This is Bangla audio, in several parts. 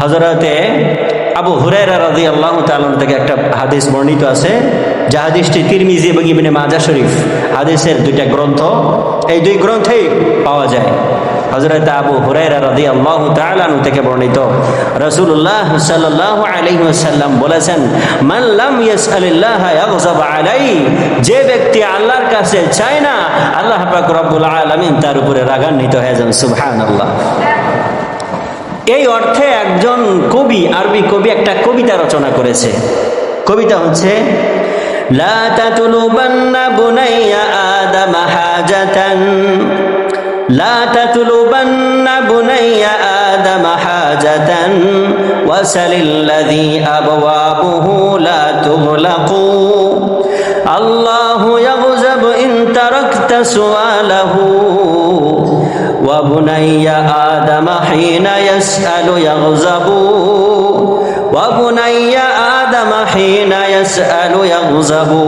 হযরতে আবু হুরায়রা রাদিয়াল্লাহু তাআলা থেকে একটা হাদিস বর্ণিত আছে, যে হাদিসটি তিরমিজি এবং ইবনে মাজাহ শরীফ হাদিসের দুইটা গ্রন্থ, এই দুই গ্রন্থেই পাওয়া যায়। হযরত আবু হুরায়রা রাদিয়াল্লাহু তাআলা থেকে বর্ণিত, রাসূলুল্লাহ সাল্লাল্লাহু আলাইহি ওয়াসাল্লাম বলেছেন, মান লাম ইয়াসআলিল্লাহ ইয়াগযাব আলাইহি, যে ব্যক্তি আল্লাহর কাছে চায় না, আল্লাহ পাক রব্বুল আলামিন তার উপরে রাগান্বিত হয়ে যান। সুবহানাল্লাহ। এই অর্থে একজন কবি, আরবি কবি একটা কবিতা রচনা করেছে। কবিতা হচ্ছে, লা তাতলুবান্না বুনাইয়া আদম হাজাতান, লা তাতলুবান্না বুনাইয়া আদম হাজাতান ওয়াসালিল্লাযী আবওয়াবুহু লা তুগলাকু, আল্লাহু ইয়াগযাবু ইন তারাকতা সুআলাহু ওয়া বুনাইয়া আদম হিনা ইয়াসআলু ইয়াগযাবু, ওয়া বুনাইয়া আদম হিনা ইয়াসআলু ইয়াগযাবু।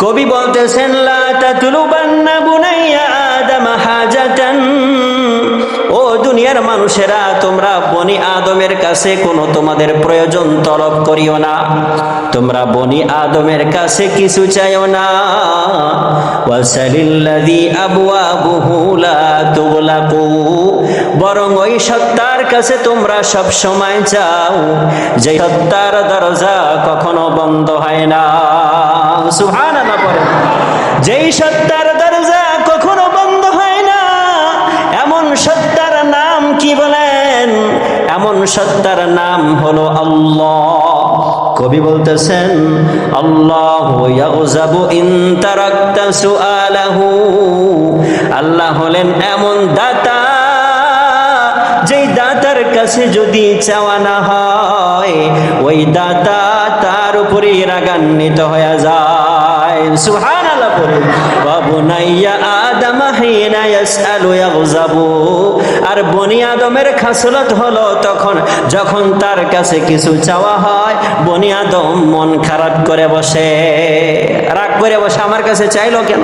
কবি বলতেছেন, লা তাতলুবান্না বুনাইয়া আদম হাজাতান, ও দুনিয়ার মানুষেরা, তোমরা বনি আদমের কাছে কোনো তোমাদের প্রয়োজন তলব করিও না, তোমরা বনি আদমের কাছে কিছু চাইও না। ওয়াসালিল্লাযী আবওয়াবুহু লা তুগলাকু, বরং ওই সত্তার কাছে তোমরা সব সময় চাও, যে সত্তার দরজা কখনো বন্ধ হয় না। সুবহানাল্লাহ পড়েন। যেই সত্তার দরজা কখনো বন্ধ হয় না, এমন সত্তার নাম কি বলেন? এমন সত্তার নাম হলো আল্লাহ। কবি বলতেছেন, আল্লাহু ইয়াগযাবু ইন তারাকতা সুআলাহু, আল্লাহ হলেন এমন দাতা, যেই দাতার কাছে যদি চাওয়া না হয়, ওই দাতা তার উপরে রাগান্বিত হয়ে যায়। সুবহানাল্লাহ পড়ে। ওয়া বুনাইয়া আদম হিনা ইয়াসআলু ইয়াগযাবু, আর বনি আদমের খাসলত হলো তখন যখন তার কাছে কিছু চাওয়া হয়, বনি আদম মন খারাপ করে বসে, রাগ করে বসে, আমার কাছে চাইলো কেন?